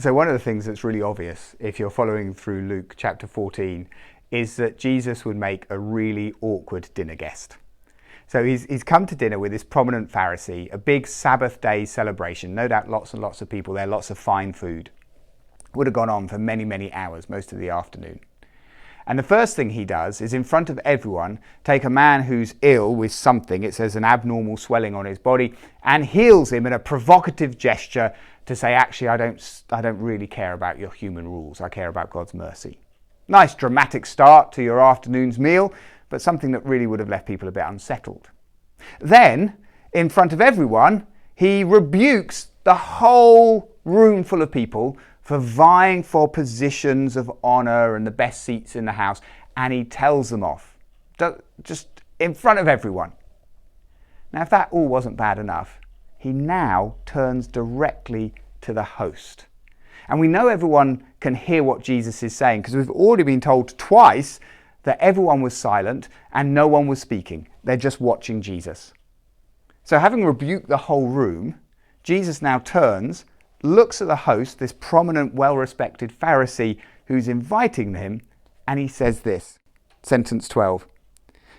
So one of the things that's really obvious if you're following through Luke chapter 14 is that Jesus would make a really awkward dinner guest. So he's come to dinner with this prominent Pharisee, a big Sabbath day celebration. No doubt lots and lots of people there, lots of fine food. Would have gone on for many, many hours, most of the afternoon. And the first thing he does is, in front of everyone, take a man who's ill with something, it says an abnormal swelling on his body, and heals him in a provocative gesture to say, actually, I don't really care about your human rules. I care about God's mercy. Nice dramatic start to your afternoon's meal, but something that really would have left people a bit unsettled. Then, in front of everyone, he rebukes the whole room full of people for vying for positions of honor and the best seats in the house, and he tells them off, just in front of everyone. Now, if that all wasn't bad enough, he now turns directly to the host. And we know everyone can hear what Jesus is saying because we've already been told twice that everyone was silent and no one was speaking. They're just watching Jesus. So having rebuked the whole room, Jesus now turns, looks at the host, this prominent, well-respected Pharisee who's inviting him, and he says this, sentence 12.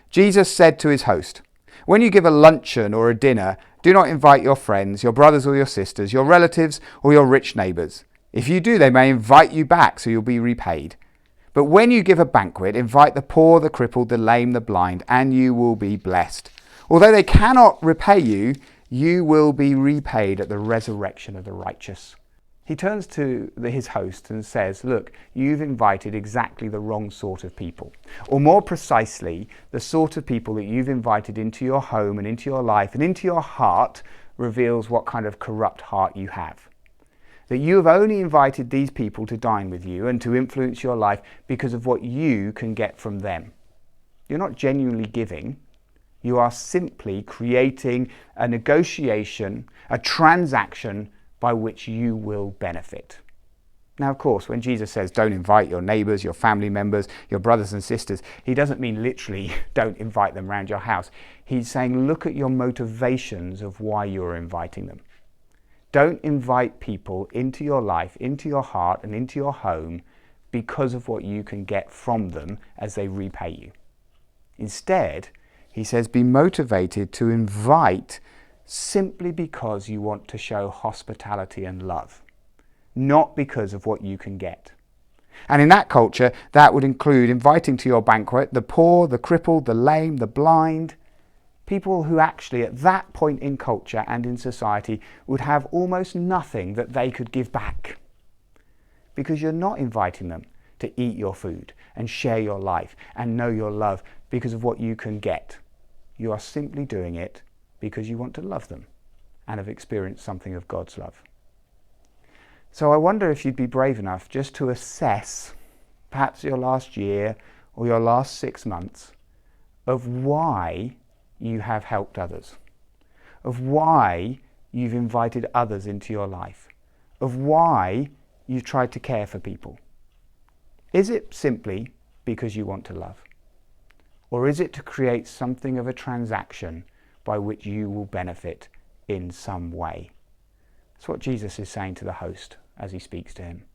Jesus said to his host, "When you give a luncheon or a dinner, do not invite your friends, your brothers or your sisters, your relatives or your rich neighbours. If you do, they may invite you back, so you'll be repaid. But when you give a banquet, invite the poor, the crippled, the lame, the blind, and you will be blessed. Although they cannot repay you, you will be repaid at the resurrection of the righteous." He turns to his host and says, look, you've invited exactly the wrong sort of people. Or more precisely, the sort of people that you've invited into your home and into your life and into your heart reveals what kind of corrupt heart you have. That you have only invited these people to dine with you and to influence your life because of what you can get from them. You're not genuinely giving. You are simply creating a negotiation, a transaction by which you will benefit. Now, of course, when Jesus says don't invite your neighbours, your family members, your brothers and sisters, he doesn't mean literally don't invite them around your house. He's saying look at your motivations of why you're inviting them. Don't invite people into your life, into your heart and into your home because of what you can get from them as they repay you. Instead, he says be motivated to invite simply because you want to show hospitality and love, not because of what you can get. And in that culture, that would include inviting to your banquet the poor, the crippled, the lame, the blind, people who actually at that point in culture and in society would have almost nothing that they could give back. Because you're not inviting them to eat your food and share your life and know your love because of what you can get. You are simply doing it because you want to love them and have experienced something of God's love. So I wonder if you'd be brave enough just to assess perhaps your last year or your last 6 months of why you have helped others, of why you've invited others into your life, of why you've tried to care for people. Is it simply because you want to love? Or is it to create something of a transaction by which you will benefit in some way? That's what Jesus is saying to the host as he speaks to him.